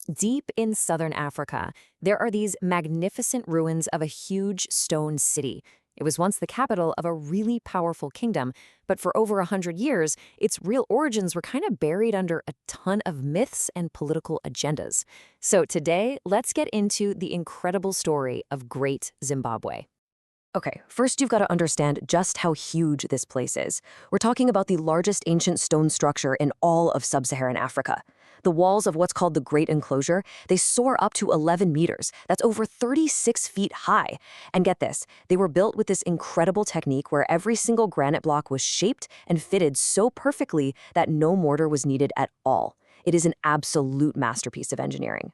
Deep in southern Africa, there are these magnificent ruins of a huge stone city. It was once the capital of a really powerful kingdom, but for over 100 years, its real origins were kind of buried under a ton of myths and political agendas. So today, let's get into the incredible story of Great Zimbabwe. Okay, first you've got to understand just how huge this place is. We're talking about the largest ancient stone structure in all of sub-Saharan Africa. The walls of what's called the Great Enclosure, they soar up to 11 meters. That's over 36 feet high. And get this, they were built with this incredible technique where every single granite block was shaped and fitted so perfectly that no mortar was needed at all. It is an absolute masterpiece of engineering.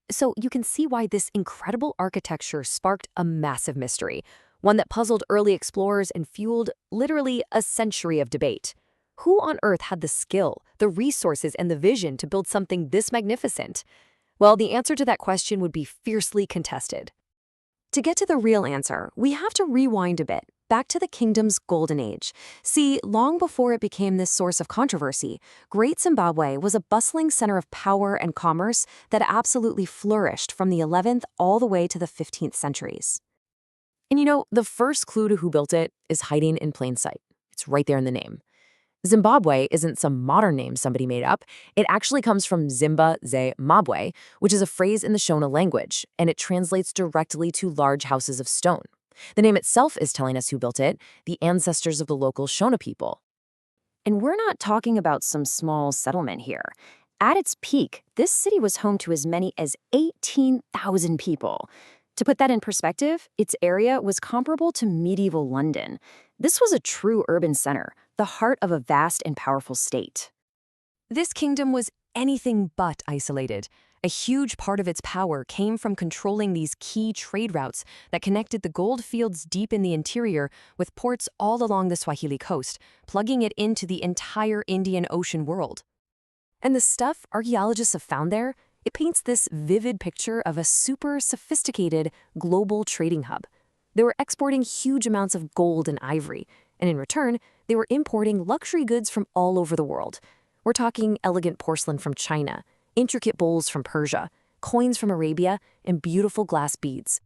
So you can see why this incredible architecture sparked a massive mystery, one that puzzled early explorers and fueled literally a century of debate. Who on earth had the skill, the resources, and the vision to build something this magnificent? Well, the answer to that question would be fiercely contested. To get to the real answer, we have to rewind a bit, back to the kingdom's golden age. See, long before it became this source of controversy, Great Zimbabwe was a bustling center of power and commerce that absolutely flourished from the 11th all the way to the 15th centuries. And the first clue to who built it is hiding in plain sight. It's right there in the name. Zimbabwe isn't some modern name somebody made up. It actually comes from Zimba ze Mabwe, which is a phrase in the Shona language, and it translates directly to large houses of stone. The name itself is telling us who built it, the ancestors of the local Shona people. And we're not talking about some small settlement here. At its peak, this city was home to as many as 18,000 people. To put that in perspective, its area was comparable to medieval London. This was a true urban center, the heart of a vast and powerful state. This kingdom was anything but isolated. A huge part of its power came from controlling these key trade routes that connected the gold fields deep in the interior with ports all along the Swahili coast, plugging it into the entire Indian Ocean world. And the stuff archaeologists have found there, it paints this vivid picture of a super sophisticated global trading hub. They were exporting huge amounts of gold and ivory, and in return, they were importing luxury goods from all over the world. We're talking elegant porcelain from China, intricate bowls from Persia, coins from Arabia, and beautiful glass beads.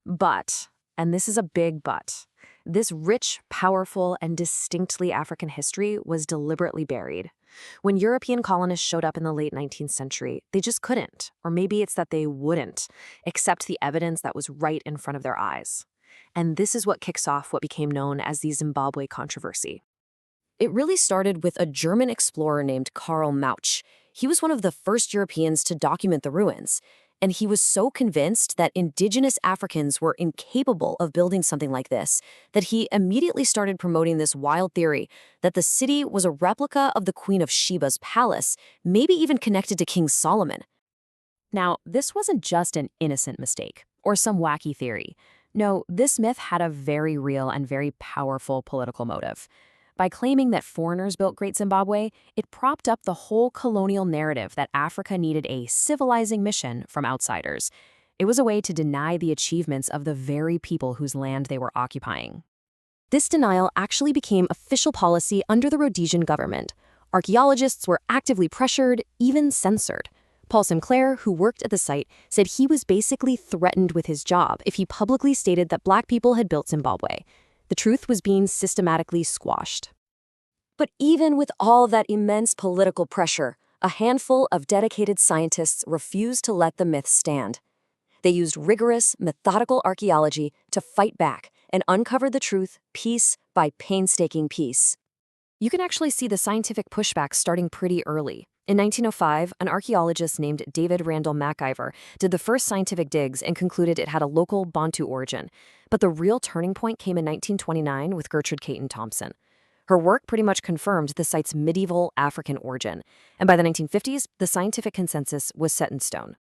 But, and this is a big but, this rich, powerful, and distinctly African history was deliberately buried. When European colonists showed up in the late 19th century, they just couldn't, or maybe it's that they wouldn't, accept the evidence that was right in front of their eyes. And this is what kicks off what became known as the Zimbabwe controversy. It really started with a German explorer named Karl Mauch. He was one of the first Europeans to document the ruins, and he was so convinced that indigenous Africans were incapable of building something like this that he immediately started promoting this wild theory that the city was a replica of the Queen of Sheba's palace, maybe even connected to King Solomon. Now, this wasn't just an innocent mistake or some wacky theory. No, this myth had a very real and very powerful political motive. By claiming that foreigners built Great Zimbabwe, it propped up the whole colonial narrative that Africa needed a civilizing mission from outsiders. It was a way to deny the achievements of the very people whose land they were occupying. This denial actually became official policy under the Rhodesian government. Archaeologists were actively pressured, even censored. Paul Sinclair, who worked at the site, said he was basically threatened with his job if he publicly stated that Black people had built Zimbabwe. The truth was being systematically squashed. But even with all that immense political pressure, a handful of dedicated scientists refused to let the myth stand. They used rigorous, methodical archaeology to fight back and uncover the truth piece by painstaking piece. You can actually see the scientific pushback starting pretty early. In 1905, an archaeologist named David Randall MacIver did the first scientific digs and concluded it had a local Bantu origin. But the real turning point came in 1929 with Gertrude Caton Thompson. Her work pretty much confirmed the site's medieval African origin, and by the 1950s, the scientific consensus was set in stone.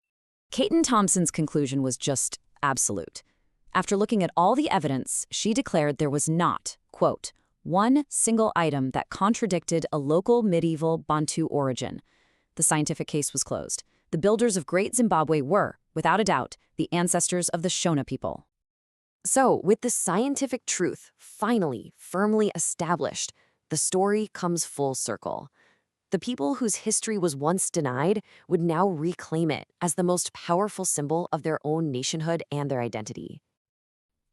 Caton Thompson's conclusion was just absolute. After looking at all the evidence, she declared there was not, quote, one single item that contradicted a local medieval Bantu origin. The scientific case was closed. The builders of Great Zimbabwe were, without a doubt, the ancestors of the Shona people. So, with the scientific truth finally firmly established, the story comes full circle. The people whose history was once denied would now reclaim it as the most powerful symbol of their own nationhood and their identity.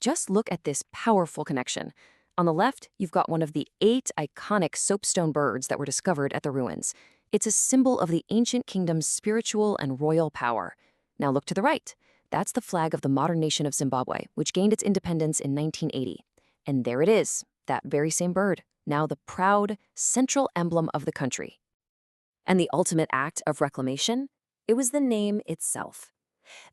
Just look at this powerful connection. On the left, you've got one of the 8 iconic soapstone birds that were discovered at the ruins. It's a symbol of the ancient kingdom's spiritual and royal power. Now look to the right. That's the flag of the modern nation of Zimbabwe, which gained its independence in 1980. And there it is, that very same bird, now the proud, central emblem of the country. And the ultimate act of reclamation? It was the name itself.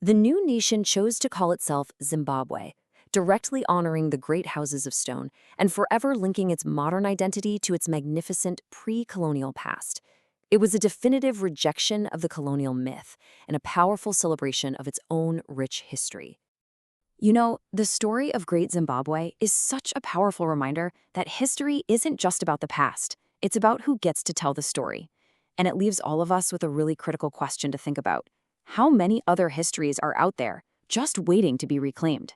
The new nation chose to call itself Zimbabwe, directly honoring the great houses of stone and forever linking its modern identity to its magnificent pre-colonial past. It was a definitive rejection of the colonial myth and a powerful celebration of its own rich history. You know, the story of Great Zimbabwe is such a powerful reminder that history isn't just about the past. It's about who gets to tell the story. And it leaves all of us with a really critical question to think about. How many other histories are out there, just waiting to be reclaimed?